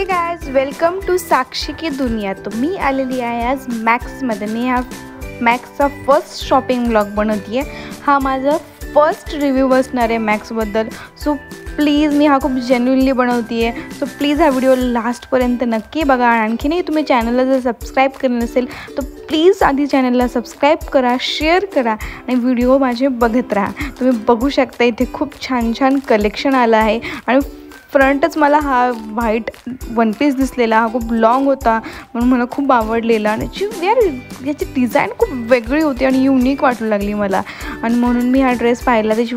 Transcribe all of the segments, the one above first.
Hey guys, welcome to साक्षी की दुनिया। तो मी आलेली आहे आज मॅक्समध्ये। मी हा मॅक्सचा फर्स्ट शॉपिंग ब्लॉग बनवते आहे। हा माझा फर्स्ट रिव्ह्यू बसणार आहे मॅक्सबद्दल। सो प्लीज मी हा खूप जेन्युइनली बनवते आहे। सो प्लीज हा व्हिडिओ लास्टपर्यंत नक्की बघा। आणखीनही तुम्ही चॅनलला जर सबस्क्राईब केलं नसेल तर प्लीज आधी चॅनलला सबस्क्राईब करा, शेअर करा आणि व्हिडिओ माझे बघत राहा। तुम्ही बघू शकता इथे खूप छान छान कलेक्शन आलं आहे आणि फ्रंटच मला हा व्हाईट वन पीस दिसलेला, हा खूप लॉंग होता म्हणून मला खूप आवडलेला आणि याची डिझाईन खूप वेगळी होती आणि युनिक वाटू लागली मला आणि म्हणून मी हा ड्रेस पाहिला। त्याची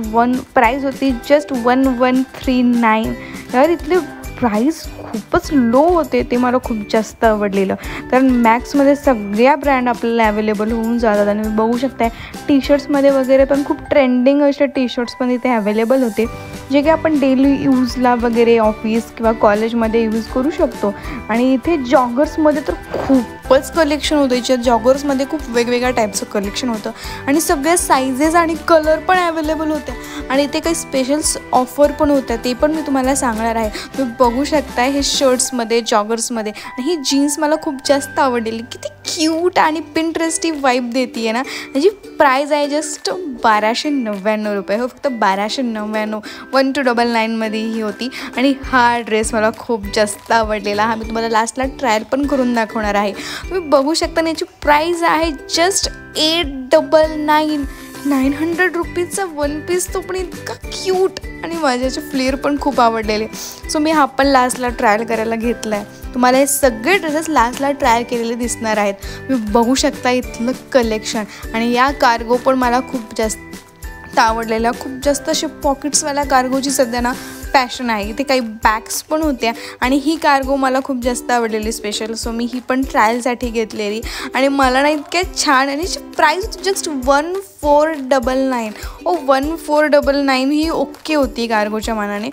प्राईस होती जस्ट 1139। यार इथले प्राईस खूपच लो होते, ते मला खूप जास्त आवडलेलं कारण मॅक्समध्ये सगळ्या ब्रँड आपल्याला अवेलेबल होऊन जातात आणि बघू शकताय टी शर्ट्समध्ये वगैरे पण खूप ट्रेंडिंग असे टी शर्ट्स पण इथे अवेलेबल होते जे की आपण डेली यूजला वगैरे ऑफिस किंवा कॉलेजमध्ये यूज करू शकतो। आणि इथे जॉगर्समध्ये तर खूपच कलेक्शन होतं। याच्यात जॉगर्समध्ये खूप वेगवेगळ्या टाईपचं कलेक्शन होतं आणि सगळ्या साईजेस आणि कलर पण अवेलेबल होत्या आणि इथे काही स्पेशल ऑफर पण होत्या, ते पण मी तुम्हाला सांगणार आहे। तुम्ही बघू शकताय हे शर्ट्समध्ये, जॉगर्समध्ये आणि ही जीन्स मला खूप जास्त आवडलेली। किती क्यूट आणि पिंटरेस्टी वाईब देते आहे ना। त्याची प्राईज आहे जस्ट 1299 रुपये। हो, फक्त 1299, 1299मध्ये ही होती आणि हा ड्रेस मला खूप जास्त आवडलेला। हा मी तुम्हाला लास्टला ट्रायल पण करून दाखवणार आहे। तुम्ही बघू शकता ना, याची प्राईज आहे जस्ट 899। 900 रुपीजचा वन पीस, तो पण इतका क्यूट आणि माझ्याचे फ्लेअर पण खूप आवडलेले। सो मी हा पण लास्टला ट्रायल करायला घेतला आहे। तुम्हाला हे सगळे ड्रेसेस लास्टला ट्रायल केलेले दिसणार आहेत। तुम्ही बघू शकता इथलं कलेक्शन आणि या कार्गो पण मला खूप जास्त आवडलेला। खूप जास्त असे पॉकेट्सवाल्या कार्गोची सध्या ना फॅशन आहे। इथे काही बॅग्स पण होत्या आणि ही कार्गो मला खूप जास्त आवडलेली स्पेशल। सो मी ही पण ट्रायलसाठी घेतलेली आणि मला ना इतक्या छान आणि प्राईस होती जस्ट 1499। 1499 ही ओके होती कार्गोच्या मानाने,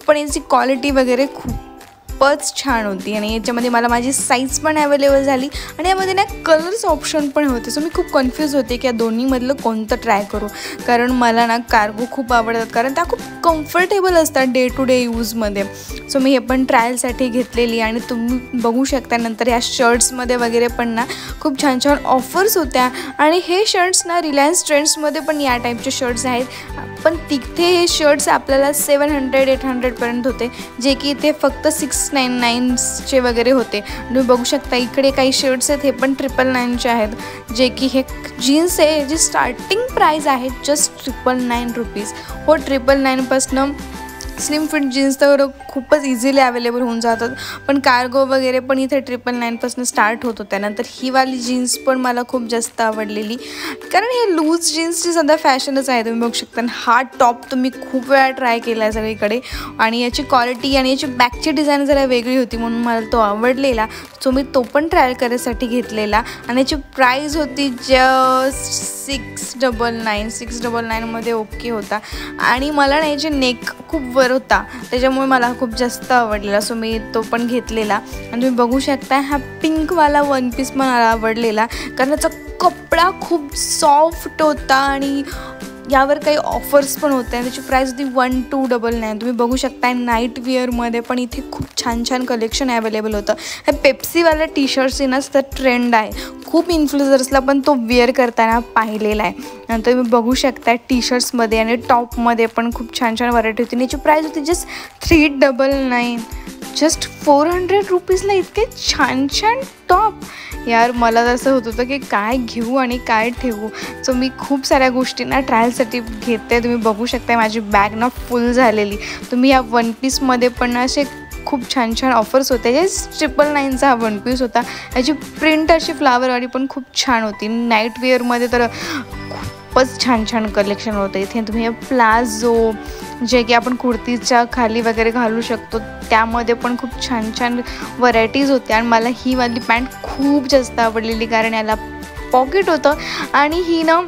पण याची क्वालिटी वगैरे खूपच छान होती आणि याच्यामध्ये मला माझी साईज पण अवेलेबल झाली आणि यामध्ये ना कलर्स ऑप्शन पण होते। सो मी खूप कन्फ्यूज होते की या दोन्हीमधलं कोणतं ट्राय करू, कारण मला ना कार्गो खूप आवडतात कारण त्या खूप कम्फर्टेबल असतात डे टू डे यूजमध्ये। सो मी हे पण ट्रायलसाठी घेतलेली आणि तुम्ही बघू शकता नंतर ह्या शर्ट्समध्ये वगैरे पण ना खूप छान छान ऑफर्स होत्या आणि हे शर्ट्स ना रिलायन्स ट्रेंड्समध्ये पण या टाईपचे शर्ट्स आहेत, पण तिथे हे शर्ट्स आपल्याला 700-800पर्यंत होते, जे की इथे फक्त 699चे वगैरे होते। तुम्ही बघू शकता इकडे काही शर्ट्स आहेत, हे पण 999चे आहेत, जे की हे जीन्स आहे जी स्टार्टिंग प्राईस आहे जस्ट 999 रुपीज। हो, 999पासनं स्लिम फिट जीन्स तर खूपच इझिली अवेलेबल होऊन जातात, पण कार्गो वगैरे पण इथे 999पासून स्टार्ट होतो। त्यानंतर ही वाली जीन्स पण मला खूप जास्त आवडलेली कारण हे लूज जीन्सची सध्या फॅशनच आहे। तुम्ही बघू शकता हा टॉप तुम्ही खूप वेळा ट्राय केला आहे सगळीकडे आणि याची क्वालिटी आणि याची बॅकची डिझाईन जरा वेगळी होती म्हणून मला तो आवडलेला। सो मी तो पण ट्रायल करायसाठी घेतलेला आणि याची प्राईज होती जस्ट 699मध्ये ओके होता आणि मला ना याचे नेक खूप वर होता त्याच्यामुळे मला खूप जास्त आवडलेला। सो मी तो पण घेतलेला आणि तुम्ही बघू शकता हा पिंकवाला वन पीस पण मला आवडलेला कारण त्याचा कपडा खूप सॉफ्ट होता आणि यावर काही ऑफर्स पण होते आणि त्याची प्राईस होती 1299। तुम्ही बघू शकता नाईट वेअरमध्ये पण इथे खूप छान छान कलेक्शन अवेलेबल होतं। हे पेप्सीवाल्या टी शर्ट्स येणंच तर ट्रेंड आहे, खूप इन्फ्लुएन्सर्सला पण तो वेअर करताना पाहिलेला आहे। नंतर तुम्ही बघू शकता टी शर्ट्समध्ये आणि टॉपमध्ये पण खूप छान छान व्हरायटी होती। याची प्राईस होती जस्ट 399। जस्ट 400 रुपीजला इतके छान छान टॉप। यार मला असं होत होतं की काय घेऊ आणि काय ठेवू। सो मी खूप साऱ्या गोष्टींना ट्रायलसाठी घेते। तुम्ही बघू शकता माझी बॅग ना फुल झालेली। तुम्ही या वन पीसमध्ये पण असे खूप छान छान ऑफर्स होते। जे 999चा हा वन पीस होता, याची प्रिंट अशी फ्लावरवाली पण खूप छान होती। नाईट वेअरमध्ये तर खूपच छान छान कलेक्शन होतं। इथे तुम्ही हे प्लाझो जे की आपण कुर्तीच्या खाली वगैरे घालू शकतो त्यामध्ये पण खूप छान छान व्हरायटीज होत्या आणि मला ही वाली पॅन्ट खूप जास्त आवडलेली कारण याला पॉकेट होतं आणि ही ना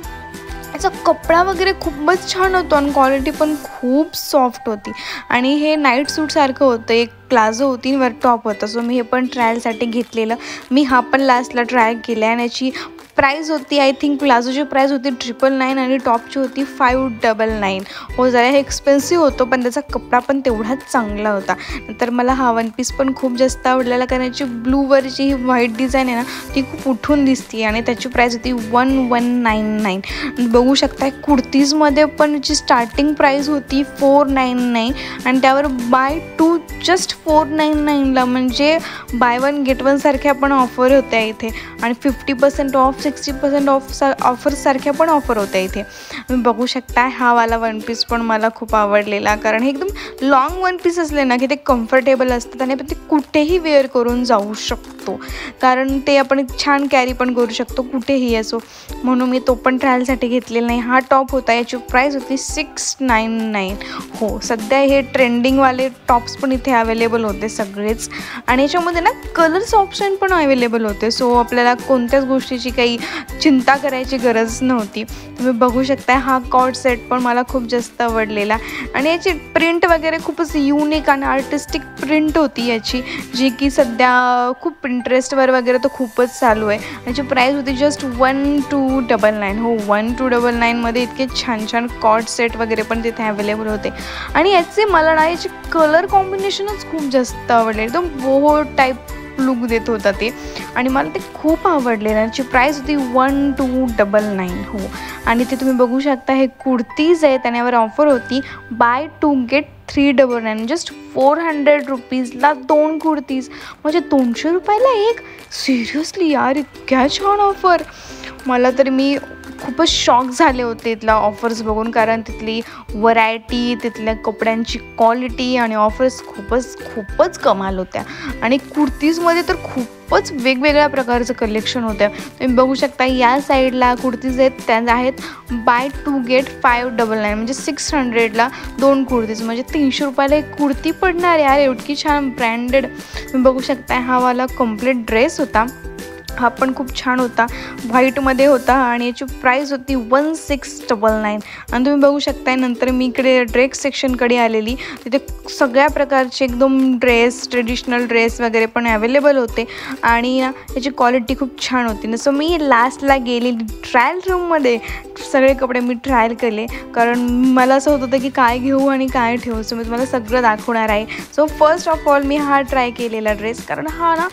याचा कपडा वगैरे खूपच छान होतो आणि क्वालिटी पण खूप सॉफ्ट होती आणि हे नाईट सूटसारखं होतं। एक प्लाझो होती वर टॉप होता। सो मी हे पण ट्रायलसाठी घेतलेलं। मी हा पण लास्टला ट्राय केला आणि याची प्राईस होती आय थिंक प्लाझोची प्राईस होती 999 आणि टॉपची होती 599. हो जरा हे एक्सपेन्सिव्ह होतं पण त्याचा कपडा पण तेवढाच चांगला होता. नंतर मला हा वन पीस पण खूप जास्त आवडलेला कारण याची ब्लूवरची ही व्हाईट डिझाईन आहे ना ती खूप उठून दिसते आणि त्याची प्राईस होती 1199. बघू शकता कुर्तीजमध्ये पण याची स्टार्टिंग प्राईस होती 499 आणि त्यावर बाय 2 जस्ट 499ला म्हणजे बाय 1 गेट 1 सारख्या पण ऑफर होत्या इथे आणि 50% ऑफ 60% ऑफ ऑफरसारख्या पण ऑफर होत्या इथे. तुम्ही बघू शकता हा वाला वन पीस पण मला खूप आवडलेला कारण हे एकदम लॉंग वन पीस असले ना की ते कम्फर्टेबल असतात आणि आपण ते कुठेही वेअर करून जाऊ शकतो कारण ते आपण छान कॅरी पण करू शकतो कुठेही असो. म्हणून मी तो पण ट्रायलसाठी घेतलेला नाही. हा टॉप होता याची प्राईस होती 699. हो सध्या हे ट्रेंडिंगवाले टॉप्स पण इथे अवेलेबल होते सगळेच आणि याच्यामध्ये ना कलर्स ऑप्शन पण अवेलेबल होते. सो आपल्याला कोणत्याच गोष्टीची काही चिंता करायची गरज नव्हती. तुम्ही बघू शकता हा कॉर्ड सेट पण मला खूप जास्त आवडलेला आणि याची प्रिंट वगैरे खूपच युनिक आणि आर्टिस्टिक प्रिंट होती याची जी की सध्या खूप पिंटरेस्टवर वगैरे तर खूपच चालू आहे. याची प्राईस होती जस्ट 1299. हो 1299मध्ये इतके छान छान कॉर्ड सेट वगैरे पण तिथे अवेलेबल होते आणि याचे मला ना याचे कलर कॉम्बिनेशनच खूप जास्त आवडले. एकदम बोहो टाईप लुक देत होता ते आणि मला ते खूप आवडले. याची प्राईस होती 1299. हो आणि ते तुम्ही बघू शकता हे कुर्तीज आहे त्याच्यावर ऑफर होती बाय 2 गेट 399 जस्ट 400 रुपीजला 2 कुर्तीज म्हणजे 200 रुपयाला एक. सिरियसली यार इतक्या छान ऑफर. मला तर मी खूपच शॉक झाले होते इथला ऑफर्स बघून कारण तिथली व्हरायटी तिथल्या कपड्यांची क्वालिटी आणि ऑफर्स खूपच कमाल होत्या आणि कुर्तीजमध्ये तर खूपच वेगवेगळ्या प्रकारचं कलेक्शन होतं. तुम्ही बघू शकता या साईडला कुर्तीज आहेत त्या आहेत बाय 2 गेट 599 म्हणजे 600ला 2 कुर्तीज म्हणजे 300 रुपयाला एक कुर्ती पडणार यार एवढी छान ब्रँडेड. तुम्ही बघू शकता हा वाला कम्प्लीट ड्रेस होता हा पण खूप छान होता व्हाईटमध्ये होता आणि याची प्राईस होती 1699 आणि तुम्ही बघू शकताय नंतर मी इकडे ड्रेस सेक्शनकडे आलेली तिथे सगळ्या प्रकारचे एकदम ड्रेस ट्रेडिशनल ड्रेस वगैरे पण अवेलेबल होते आणि याची क्वालिटी खूप छान होती. सो मी लास्टला गेलेली ट्रायल रूममध्ये सगळे कपडे मी ट्रायल केले कारण मला असं होत होतं की काय घेऊ आणि काय ठेवू. सो मी तुम्हाला सगळं दाखवणार आहे. सो फर्स्ट ऑफ ऑल मी हा ट्राय केलेला ड्रेस कारण हा ना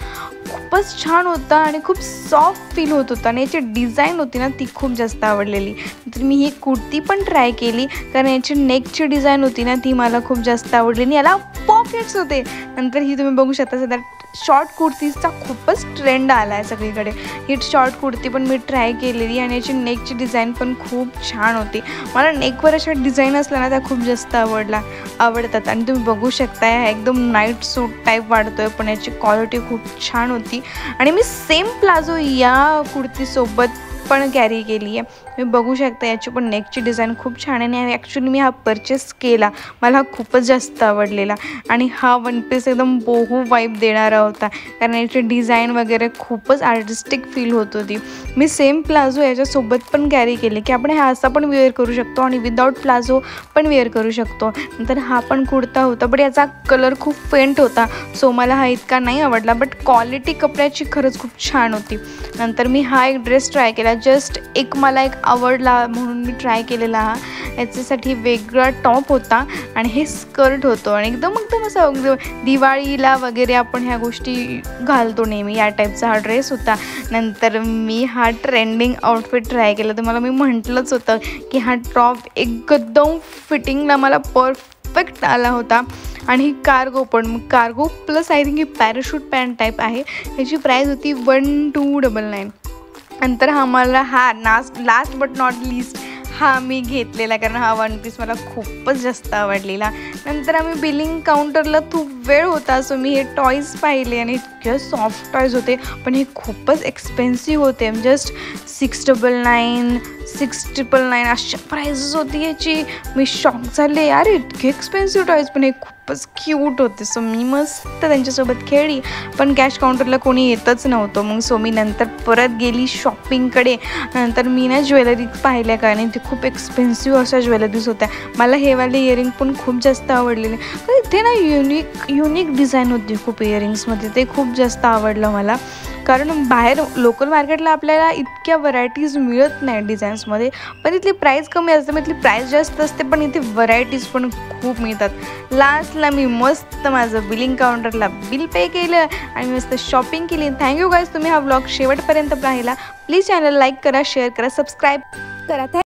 खूपच छान होता आणि खूप सॉफ्ट फील होत होता आणि याची डिझाईन होती ना ती खूप जास्त आवडलेली. तर मी ही कुर्ती पण ट्राय केली कारण याची नेकची डिझाईन होती ना ती मला खूप जास्त आवडली आणि याला पॉकेट्स होते. नंतर ही तुम्ही बघू शकता सध्या शॉर्ट कुर्तीजचा खूपच ट्रेंड आला आहे सगळीकडे. ही शॉर्ट कुर्ती पण मी ट्राय केलेली आणि याची नेकची डिझाईन पण खूप छान होती. मला नेकवर अशा डिझाईन असल्या ना त्या खूप जास्त आवडतात आणि तुम्ही बघू शकताय एकदम नाईट सूट टाईप वाटतोय पण याची क्वालिटी खूप छान होती आणि मी सेम प्लाझो या कुर्तीसोबत पण कॅरी केली आहे. तुम्ही बघू शकता याची पण नेकची डिझाईन खूप छान आहे आणि ॲक्च्युली मी हा परचेस केला मला खूपच जास्त आवडलेला आणि हा वन पीस एकदम बोहू वाईब देणारा होता कारण याची डिझाईन वगैरे खूपच आर्टिस्टिक फील होत होती. मी सेम प्लाझो याच्यासोबत पण कॅरी केले की आपण हा असा पण वेअर करू शकतो आणि विदाऊट प्लाझो पण वेअर करू शकतो. नंतर हा पण कुर्ता होता बट याचा कलर खूप फेंट होता सो मला हा इतका नाही आवडला बट क्वालिटी कपड्याची खरंच खूप छान होती. नंतर मी हा एक ड्रेस ट्राय केला जस्ट मला एक आवडला म्हणून मी ट्राय केलेला हा. याच्यासाठी वेगळा टॉप होता आणि हे स्कर्ट होतं आणि एकदम असं दिवाळीला वगैरे आपण ह्या गोष्टी घालतो नेहमी या टाईपचा हा ड्रेस होता. नंतर मी हा ट्रेंडिंग आउटफिट ट्राय केला तर मला मी म्हटलंच होतं की हा टॉप एकदम फिटिंगला मला परफेक्ट आला होता आणि ही कार्गो पण मग cargo plus I think he parachute pant type आहे. ह्याची प्राईस होती 1299. नंतर मला हा लास्ट बट नॉट लिस्ट हा मी घेतलेला कारण हा वन पीस मला खूपच जास्त आवडलेला. नंतर आम्ही बिलिंग काउंटरला खूप वेळ होता सो मी हे टॉईज पाहिले आणि इतके सॉफ्ट टॉईज होते पण हे खूपच एक्सपेन्सिव्ह होते. जस्ट 699 699 अशा प्राइसेस होती याची. मी शॉक झाले यार इतके एक्सपेन्सिव्ह टॉईज पण हे खूपच क्यूट होते. सो मी मस्त त्यांच्यासोबत खेळली पण कॅश काउंटरला कोणी येतच नव्हतं. मग सो मी नंतर परत गेली शॉपिंगकडे. नंतर मी ज्वेलरी पाहिल्या कारण ते खूप एक्सपेन्सिव्ह अशा ज्वेलरीज होत्या. मला हे वाले इयरिंग पण खूप जास्त जास्त आवडलेले. कारण इथे ना युनिक डिझाईन होती खूप इयरिंग्समध्ये, ते खूप जास्त आवडलं मला. कारण बाहेर लोकल मार्केटला आपल्याला इतक्या व्हरायटीज मिळत नाही डिझाईन्समध्ये, पण इथली प्राईस कमी असते, मग इथली प्राईस जास्त असते पण इथे व्हरायटीज पण खूप मिळतात. लास्टला मी मस्त माझं बिलिंग काउंटरला बिल पे केलं आणि मस्त शॉपिंग केली. थँक्यू गाईज, तुम्ही हा व्लॉग शेवटपर्यंत पाहिला. प्लीज चॅनल लाईक करा, शेअर करा, सबस्क्राईब करा.